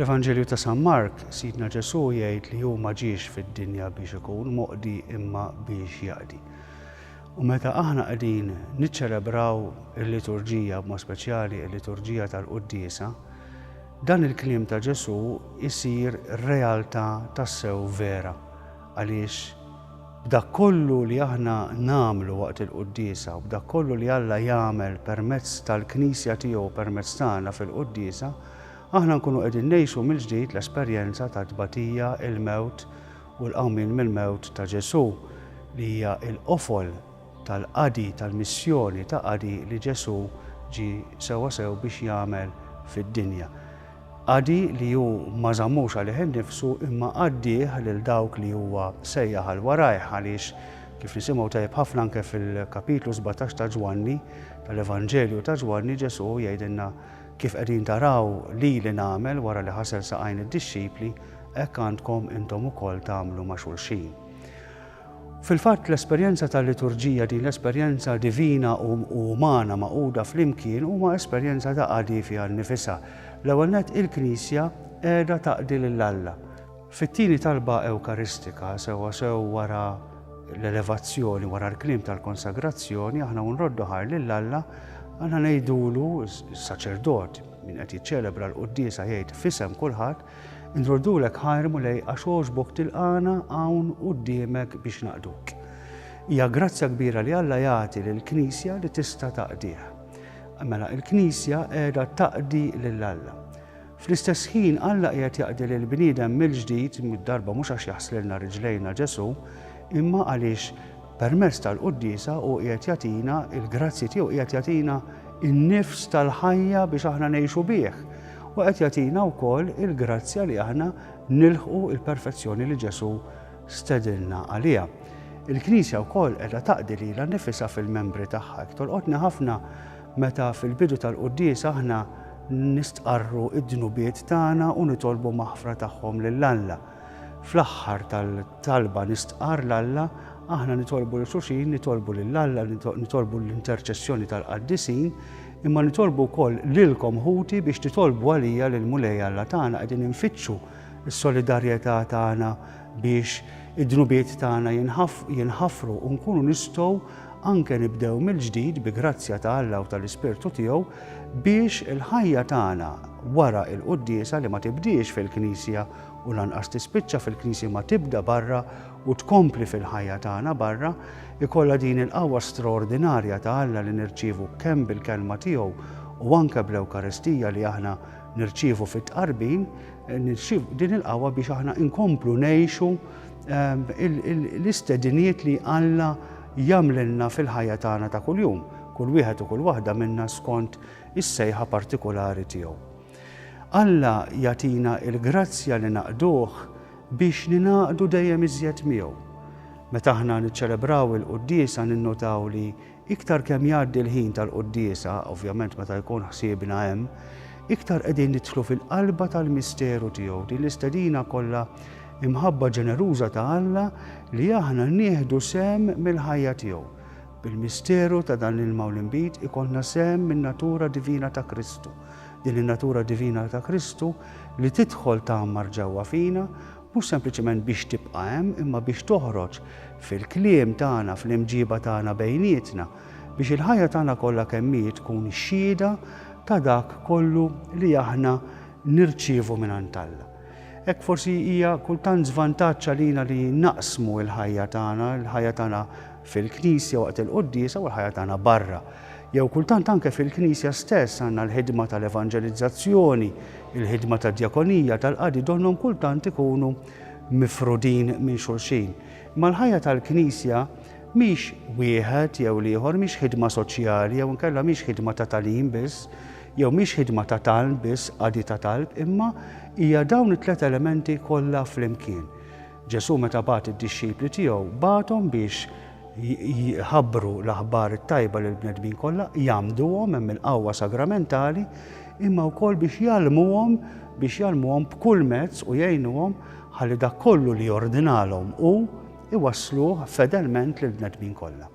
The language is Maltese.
Fl-Evanġelju ta' San Mark, Sidna Ġesu jgħid li hu ma ġiex fid-dinja biex ikun moqdi imma biex jaqdi. U meta aħna qegħdin niċċelebraw il-liturġija b'mod speċjali il-liturġija tal-Quddiesa, dan il-kliem ta' Ġesu jsir realtà tassew vera għaliex b'dak kollu li aħna nagħmlu waqt il-Quddiesa u b'dak kollu li Alla jagħmel permezz tal-Knisja tiegħu permezz tagħna fil-Quddiesa, aħna nkunu qegħdin ngħixu mill-ġdid l-esperjenza ta' tbatija, il-mewt u l-qawmien mill-mewt ta' Ġesu li hija l-qofol tal-qadi tal-missjoni ta' qadi li Ġesu ġie sew biex jagħmel fid-dinja. Qadi li hu ma żammux għalih innifsu imma qaddih lil dawk li huwa sejjaħ għal warajh għaliex kif nisimgħu tajjeb ħafna anke fil-kapitlu 17 ta' Ġwanni tal-Evanġelju ta' Ġwanni Ġesu jgħidilna kif qegħdin taraw li nagħmel wara li ħasel saqajn id-dixxipli hekk għandkom intom ukoll tagħmlu ma' xulxin. Fil-fatt l-esperjenza tal-liturġija din l-esperjenza divina u umana maquda flimkien huma esperjenza ta' qadi fiha nnifisha. L-ewwel nett il-Knisja qiegħda taqdi lil Alla. Fit-tieni talba Ewkaristika sew wara l-elevazzjoni wara l-kliem tal-konsagrazzjoni aħna nroddu ħar lil Alla għandna ngħidulu s-saċerdot min qed jiċċelebra l-Quddiesa jgħid f'isem kulħadd introddulek ħarmu lej għax għoġbok tilqana hawn quddiemek biex naqduk. Hija grazzja kbira li Alla jagħti lill-Knisja li tista' taqdih. Mela l-Knisja qiegħda taqdi lil Alla. Fl-istess ħin Alla qiegħed jaqdi lill-bniedem mill-ġdid mid-darba mhux għax jaħslilna riġlejna Ġesu, imma għaliex permezz tal-Quddiesa u qiegħed jagħtina il-grazzi tiegħu qiegħed jagħtina in-nifs tal-ħajja biex aħna ngħixu bih. U qed jagħtina wkoll il-grazzja li aħna nilħqu l-perfezzjoni li Ġesu stedilna għaliha. Il-Knisja wkoll qiegħda taqdi lilha nnifisha fil-membri tagħha. Tolqotna ħafna meta fil-bidu tal-Quddiesa aħna nistqarru id-dnubiet tagħna u nitolbu maħfra tagħhom lil Alla. Fl-aħħar tal-talba nistqar l-Alla aħna nitolbu l-xulxin, nitolbu lill-Alla, nitolbu l-interċessjoni tal-qaddisin, imma nitolbu wkoll lilkom ħuti biex titolbu għalija lil mulej Alla tagħna qegħdin infittxu s-solidarjetà tagħna biex id-dnubiet tagħna jinħafru u nkunu nistgħu anke nibdew mill-ġdid bi grazzja ta' Alla u tal-Ispirtu tiegħu biex il-ħajja tagħna wara l-Quddiesa li ma tibdiex fil-Knisja u lanqas tispiċċa fil-Knisja ma tibda barra u tkompli fil-ħajja tagħna barra, ikollha din il-qawwa straordinarja ta' Alla li nirċievu kemm bil-kelma tiegħu u anke bl-Ewkaristija li aħna nirċievu fit-tqarbin, nirċievu din il-qawwa biex aħna nkomplu ngħixu l-istedinijiet li Alla jagħmlilna fil-ħajja tagħna ta' kuljum, kull wieħed u kull waħda minna skont is-sejħa partikolari tiegħu. Alla jagħtina l-grazzja li naqduh biex ninaqdu dejjem iżjed miegħu. Meta aħna niċċelebraw il-Quddiesa ninnotaw li iktar kemm jgħaddi l-ħin tal-Quddiesa, ovvjament meta jkun ħsiebna hemm, iktar qegħdin nidħlu fil-qalba tal-misteru tiegħu din l-istedina kollha imħabba ġeneruża ta' Alla li aħna nieħdu sehem mill-ħajja tiegħu. Bil-misteru ta' dan il-mawlimbit ikollna sehem min-natura divina ta' Kristu. Din in-natura divina ta' Kristu li tidħol tagħmar ġewwa fina mhux sempliċement biex tibqa' hemm imma biex toħroġ fil-kliem tagħna, fl-imġiba tagħna bejnietna biex il-ħajja tagħna kollha kemm hi tkun xhieda ta' dak kollu li aħna nirċievu mingħand Alla. Hekk forsi hija kultant żvantaġġ għalina li naqsmu l-ħajja tagħna fil-Knisja waqt il-Quddiesa u l-ħajja tagħna barra. Jew kultant anke fil-Knisja stess għandna l-ħidma tal-evanġelizzazzjoni, il-ħidma tad-djakonija tal-qadi donhom kultant ikunu mifrudin minn xulxin. Imma l-ħajja tal-Knisja mhix wieħed jew ieħor, mhix ħidma soċjali jew inkella mhix ħidma ta' tagħlim biss, jew mhix ħidma ta' talb biss, qadi ta' talb, imma hija dawn it-tliet elementi kollha flimkien. Ġesu meta bagħat id-dixxipli tiegħu bagħthom biex jħabbru l-aħbar it-tajba lill bnedmin kollha, jagħmduhom hemm il-qawwa sagramentali, imma wkoll biex jgħallmuhom b'kull mezz u jgħinuhom ħalli dak kollu li jordinalhom hu iwassluh fedelment lill bnedmin kollha.